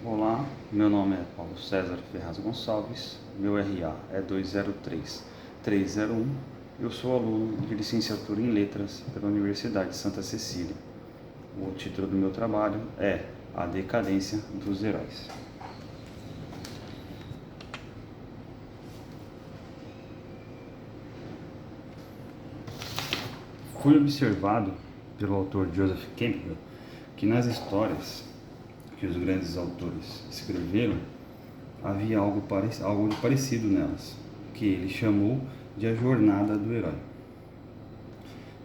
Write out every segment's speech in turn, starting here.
Olá, meu nome é Paulo César Ferraz Gonçalves, meu RA é 203301. Eu sou aluno de licenciatura em Letras pela Universidade de Santa Cecília. O título do meu trabalho é A Decadência dos Heróis. Foi observado pelo autor Joseph Campbell que nas histórias que os grandes autores escreveram havia algo de parecido nelas, que ele chamou de a jornada do herói.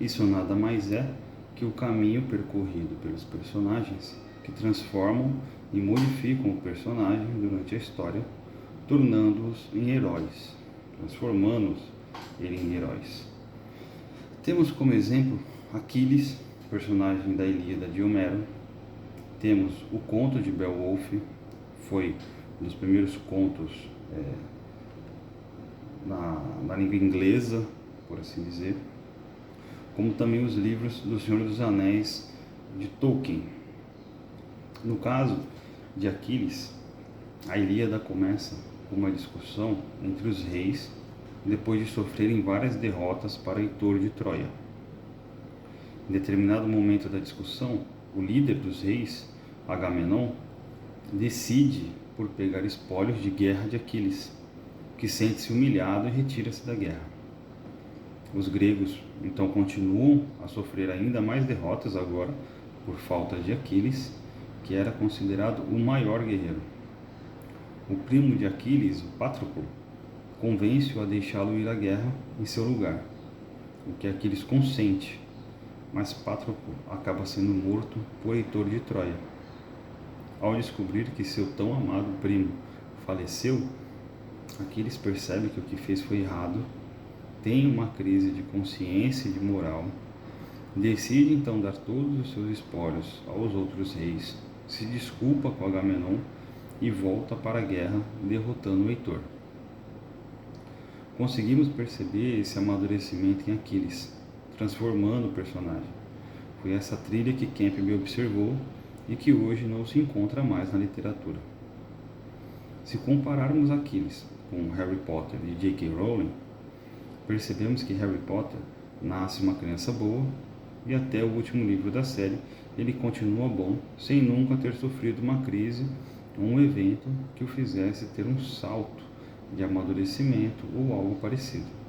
Isso nada mais é que o caminho percorrido pelos personagens que transformam e modificam o personagem durante a história, tornando-os em heróis, transformando-os em heróis. Temos como exemplo Aquiles, personagem da Ilíada de Homero. Temos o conto de Beowulf, foi um dos primeiros contos na língua inglesa, por assim dizer, como também os livros do Senhor dos Anéis de Tolkien. No caso de Aquiles, a Ilíada começa com uma discussão entre os reis, depois de sofrerem várias derrotas para Heitor de Troia. Em determinado momento da discussão, o líder dos reis, Agamenon, decide por pegar espólios de guerra de Aquiles, que sente-se humilhado e retira-se da guerra. Os gregos então continuam a sofrer ainda mais derrotas agora por falta de Aquiles, que era considerado o maior guerreiro. O primo de Aquiles, o Patroclo, convence-o a deixá-lo ir à guerra em seu lugar, o que Aquiles consente, mas Patroclo acaba sendo morto por Heitor de Troia. Ao descobrir que seu tão amado primo faleceu, Aquiles percebe que o que fez foi errado, tem uma crise de consciência e de moral, decide então dar todos os seus espólios aos outros reis, se desculpa com Agamenon e volta para a guerra, derrotando Heitor. Conseguimos perceber esse amadurecimento em Aquiles, transformando o personagem. Foi essa trilha que Campbell observou e que hoje não se encontra mais na literatura. Se compararmos Aquiles com Harry Potter e J.K. Rowling, percebemos que Harry Potter nasce uma criança boa e até o último livro da série ele continua bom, sem nunca ter sofrido uma crise ou um evento que o fizesse ter um salto de amadurecimento ou algo parecido.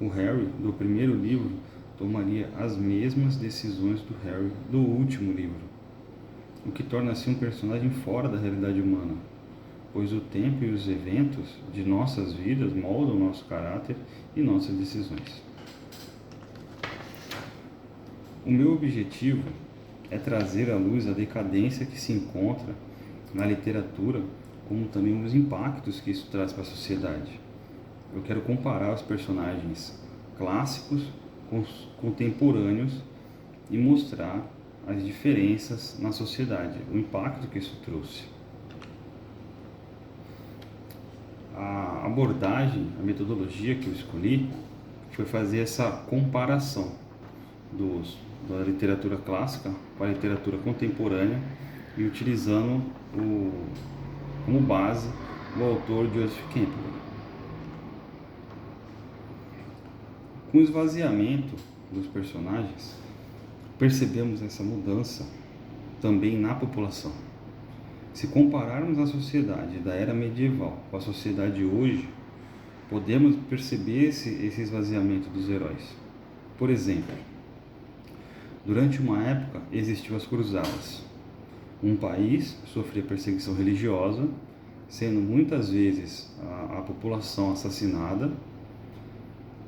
O Harry do primeiro livro tomaria as mesmas decisões do Harry do último livro, o que torna assim um personagem fora da realidade humana, pois o tempo e os eventos de nossas vidas moldam nosso caráter e nossas decisões. O meu objetivo é trazer à luz a decadência que se encontra na literatura, como também os impactos que isso traz para a sociedade. Eu quero comparar os personagens clássicos com os contemporâneos e mostrar as diferenças na sociedade, o impacto que isso trouxe. A abordagem, a metodologia que eu escolhi foi fazer essa comparação da literatura clássica com a literatura contemporânea e utilizando como base o autor Joseph Campbell. Com o esvaziamento dos personagens, percebemos essa mudança também na população. Se compararmos a sociedade da era medieval com a sociedade de hoje, podemos perceber esse esvaziamento dos heróis. Por exemplo, durante uma época existiam as cruzadas. Um país sofria perseguição religiosa, sendo muitas vezes a população assassinada,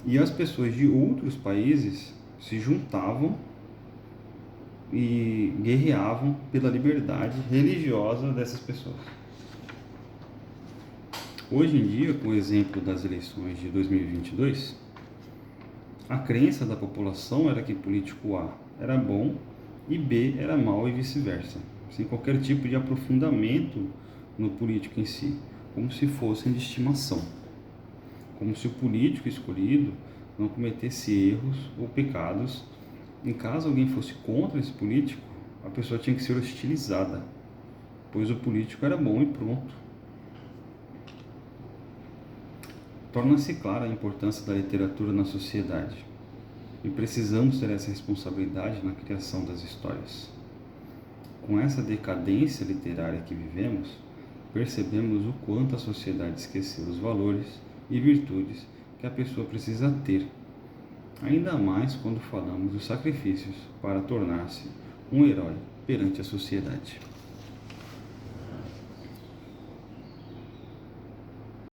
e as pessoas de outros países se juntavam e guerreavam pela liberdade religiosa dessas pessoas. Hoje em dia, com o exemplo das eleições de 2022, a crença da população era que político A era bom e B era mau e vice-versa, sem qualquer tipo de aprofundamento no político em si, como se fossem de estimação, como se o político escolhido não cometesse erros ou pecados. Em caso alguém fosse contra esse político, a pessoa tinha que ser hostilizada, pois o político era bom e pronto. Torna-se clara a importância da literatura na sociedade, e precisamos ter essa responsabilidade na criação das histórias. Com essa decadência literária que vivemos, percebemos o quanto a sociedade esqueceu os valores e virtudes que a pessoa precisa ter, ainda mais quando falamos dos sacrifícios para tornar-se um herói perante a sociedade.